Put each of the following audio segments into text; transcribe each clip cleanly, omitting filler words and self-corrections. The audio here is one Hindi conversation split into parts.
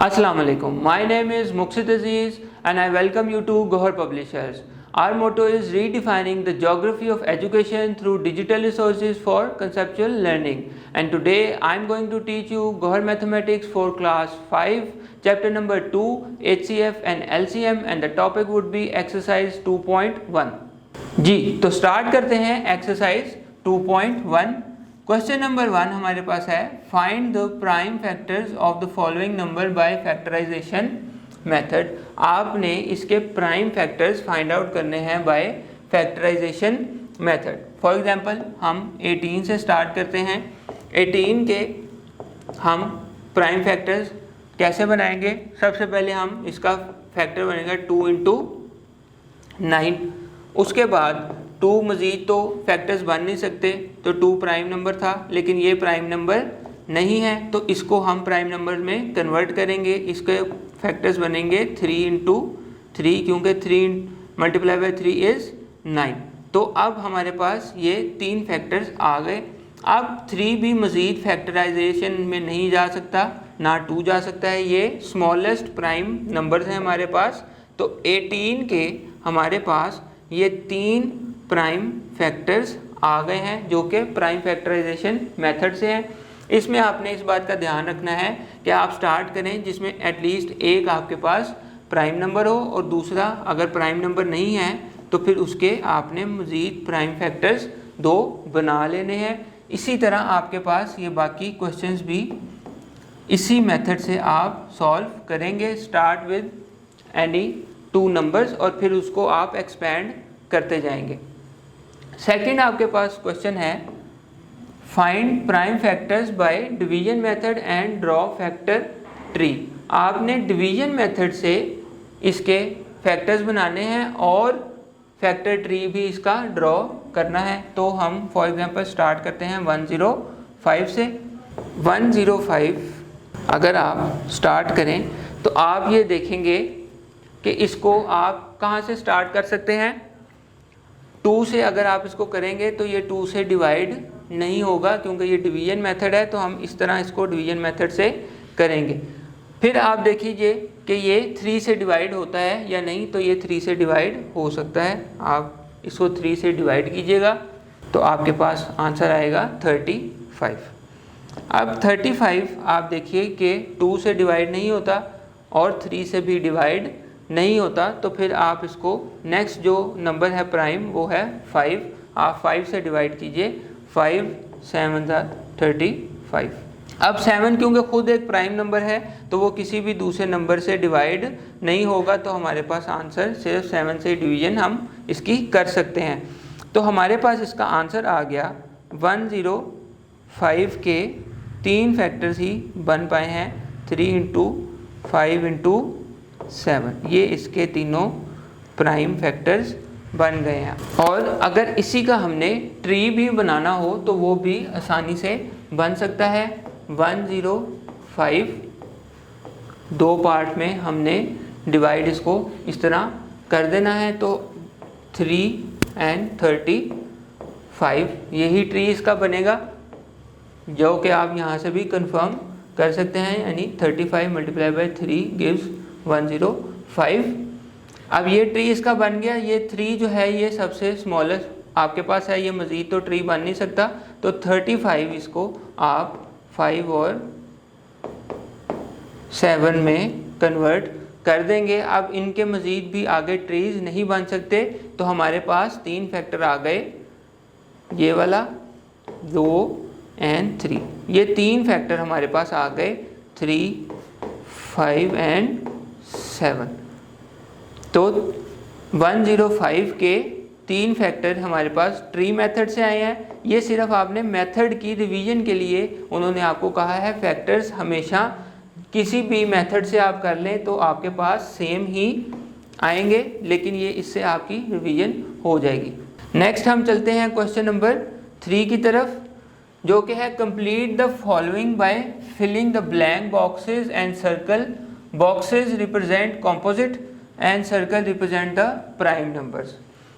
Assalamu alaikum. My name is Muqsid Aziz and I welcome you to Gohar Publishers. Our motto is redefining the geography of education through digital resources for conceptual learning. And today I am going to teach you Gohar Mathematics for class 5, chapter number 2, HCF and LCM, and the topic would be exercise 2.1. जी तो स्टार्ट करते हैं एक्सरसाइज 2.1. क्वेश्चन नंबर 1 हमारे पास है find the prime factors of the following number by factorisation method. आपने इसके प्राइम फैक्टर्स फाइंड आउट करने हैं by factorisation method. For example हम 18 से स्टार्ट करते हैं. 18 के हम प्राइम फैक्टर्स कैसे बनाएंगे? सबसे पहले हम इसका फैक्टर बनेगा 2 इंटू 9. उसके बाद 2 मज़ीद तो फैक्टर्स बन नहीं सकते, तो 2 प्राइम नंबर था, लेकिन ये प्राइम नंबर नहीं है, तो इसको हम प्राइम नंबर में कन्वर्ट करेंगे. इसके फैक्टर्स बनेंगे 3 इंटू 3, क्योंकि 3 मल्टीप्लाई बाई 3 इज़ 9. तो अब हमारे पास ये 3 फैक्टर्स आ गए. अब 3 भी मज़ीद फैक्टराइजेशन में नहीं जा सकता, ना 2 जा सकता है. ये स्मॉलेस्ट प्राइम नंबर्स हैं हमारे पास. तो 18 के हमारे पास ये 3 प्राइम फैक्टर्स आ गए हैं जो कि प्राइम फैक्टराइजेशन मेथड से हैं. इसमें आपने इस बात का ध्यान रखना है कि आप स्टार्ट करें जिसमें एटलीस्ट एक आपके पास प्राइम नंबर हो, और दूसरा अगर प्राइम नंबर नहीं है तो फिर उसके आपने मज़ीद प्राइम फैक्टर्स 2 बना लेने हैं. इसी तरह आपके पास ये बाकी क्वेश्चंस भी इसी मेथड से आप सॉल्व करेंगे. स्टार्ट विद एनी 2 नंबर्स और फिर उसको आप एक्सपेंड करते जाएंगे. सेकंड आपके पास क्वेश्चन है find prime factors by division method and draw factor tree. आपने डिवीजन मेथड से इसके फैक्टर्स बनाने हैं और फैक्टर ट्री भी इसका ड्रॉ करना है. तो हम फॉर एग्जांपल स्टार्ट करते हैं 105 से. 105 अगर आप स्टार्ट करें तो आप ये देखेंगे कि इसको आप कहाँ से स्टार्ट कर सकते हैं. 2 से अगर आप इसको करेंगे तो ये 2 से डिवाइड नहीं होगा, क्योंकि ये डिवीजन मेथड है, तो हम इस तरह इसको डिवीजन मेथड से करेंगे. फिर आप देखिए कि ये 3 से डिवाइड होता है या नहीं, तो ये 3 से डिवाइड हो सकता है. आप इसको 3 से डिवाइड कीजिएगा तो आपके पास आंसर आएगा 35. अब 35 आप देखिए कि 2 से डिवाइड नहीं होता और 3 से भी डिवाइड नहीं होता, तो फिर आप इसको नेक्स्ट जो नंबर है प्राइम वो है 5. आप 5 से डिवाइड कीजिए. 5 7 35. अब 7 क्योंकि खुद एक प्राइम नंबर है तो वो किसी भी दूसरे नंबर से डिवाइड नहीं होगा, तो हमारे पास आंसर सिर्फ 7 से डिवीजन हम इसकी कर सकते हैं. तो हमारे पास इसका आंसर आ गया 105 के 3 फैक्टर्स ही बन पाए हैं. 3 इंटू 5 इंटू 7, ये इसके तीनों प्राइम फैक्टर्स बन गए हैं. और अगर इसी का हमने ट्री भी बनाना हो तो वो भी आसानी से बन सकता है. 105 2 पार्ट में हमने डिवाइड इसको इस तरह कर देना है, तो 3 एंड 35 यही ट्री इसका बनेगा, जो कि आप यहाँ से भी कंफर्म कर सकते हैं. यानी 35 मल्टीप्लाई बाई 3 गिव्स 105. अब ये ट्री इसका बन गया. ये 3 जो है ये सबसे स्मॉलेस्ट आपके पास है, ये मज़ीद तो ट्री बन नहीं सकता, तो 35 इसको आप 5 और 7 में कन्वर्ट कर देंगे. अब इनके मज़ीद भी आगे ट्रीज़ नहीं बन सकते, तो हमारे पास 3 फैक्टर आ गए, ये वाला 2 एंड 3. ये 3 फैक्टर हमारे पास आ गए 3 5 एंड 7. तो 105 के 3 फैक्टर हमारे पास ट्री मेथड से आए हैं. ये सिर्फ आपने मेथड की रिवीजन के लिए उन्होंने आपको कहा है फैक्टर्स हमेशा किसी भी मेथड से आप कर लें तो आपके पास सेम ही आएंगे, लेकिन ये इससे आपकी रिवीजन हो जाएगी. नेक्स्ट हम चलते हैं क्वेश्चन नंबर 3 की तरफ, जो कि है complete the following by filling the blank boxes and circle. Boxes represent composite and circle represent the prime numbers.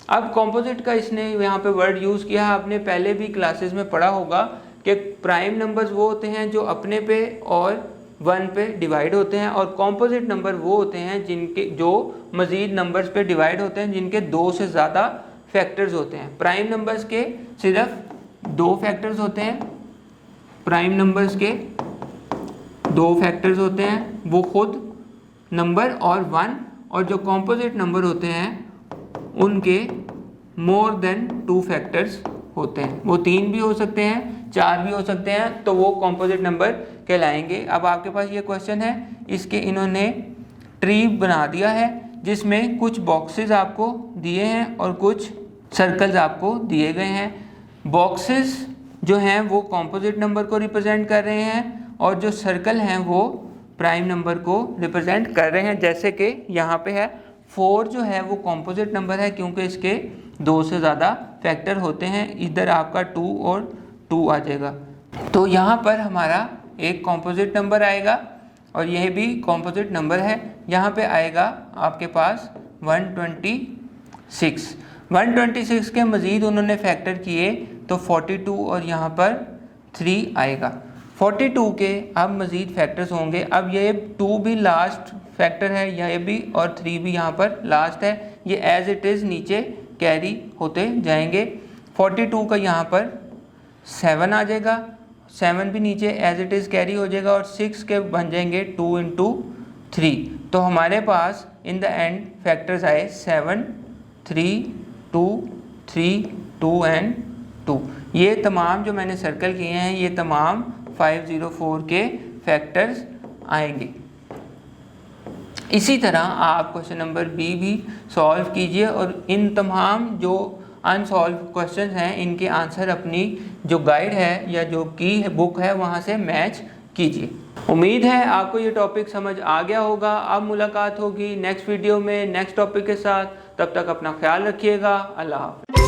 अब कॉम्पोजिट का इसने यहाँ पे वर्ड यूज़ किया है. आपने पहले भी क्लासेस में पढ़ा होगा कि प्राइम नंबर्स वो होते हैं जो अपने पे और 1 पे डिवाइड होते हैं, और कॉम्पोजिट नंबर वो होते हैं जिनके जो मज़ीद नंबर्स पे डिवाइड होते हैं जिनके 2 से ज़्यादा फैक्टर्स होते हैं। प्राइम नंबर्स के सिर्फ 2 फैक्टर्स होते हैं, प्राइम नंबर्स के 2 फैक्टर्स होते हैं, वो खुद नंबर और 1, और जो कॉम्पोजिट नंबर होते हैं उनके मोर देन 2 फैक्टर्स होते हैं। वो 3 भी हो सकते हैं, 4 भी हो सकते हैं, तो वो कॉम्पोजिट नंबर कहलाएंगे। अब आपके पास ये क्वेश्चन है, इसके इन्होंने ट्री बना दिया है जिसमें कुछ बॉक्सेस आपको दिए हैं और कुछ सर्कल्स आपको दिए गए हैं। बॉक्सेस जो हैं वो कॉम्पोजिट नंबर को रिप्रेजेंट कर रहे हैं और जो सर्कल हैं वो प्राइम नंबर को रिप्रेजेंट कर रहे हैं। जैसे कि यहाँ पे है 4 जो है वो कॉम्पोजिट नंबर है क्योंकि इसके 2 से ज़्यादा फैक्टर होते हैं। इधर आपका 2 और 2 आ जाएगा, तो यहाँ पर हमारा एक कॉम्पोजिट नंबर आएगा और यह भी कॉम्पोजिट नंबर है। यहाँ पे आएगा आपके पास 126। 126 के मज़ीद उन्होंने फैक्टर किए तो 42 और यहाँ पर 3 आएगा। 42 के अब मज़ीद फैक्टर्स होंगे। अब ये 2 भी लास्ट फैक्टर है, यह भी, और 3 भी यहाँ पर लास्ट है। ये एज इट इज़ नीचे कैरी होते जाएंगे। 42 का यहाँ पर 7 आ जाएगा, 7 भी नीचे एज इट इज़ कैरी हो जाएगा, और 6 के बन जाएंगे 2 × 3। तो हमारे पास इन द एंड फैक्टर्स आए 7, 3, 2, 3, 2 एंड 2। ये तमाम जो मैंने सर्कल किए हैं ये तमाम 504 के फैक्टर्स आएंगे। इसी तरह आप क्वेश्चन नंबर बी भी सॉल्व कीजिए और इन तमाम जो अनसॉल्व क्वेश्चंस हैं इनके आंसर अपनी जो गाइड है या जो की बुक है वहाँ से मैच कीजिए। उम्मीद है आपको ये टॉपिक समझ आ गया होगा। अब मुलाकात होगी नेक्स्ट वीडियो में नेक्स्ट टॉपिक के साथ। तब तक अपना ख्याल रखिएगा। अल्लाह हाफ़िज़।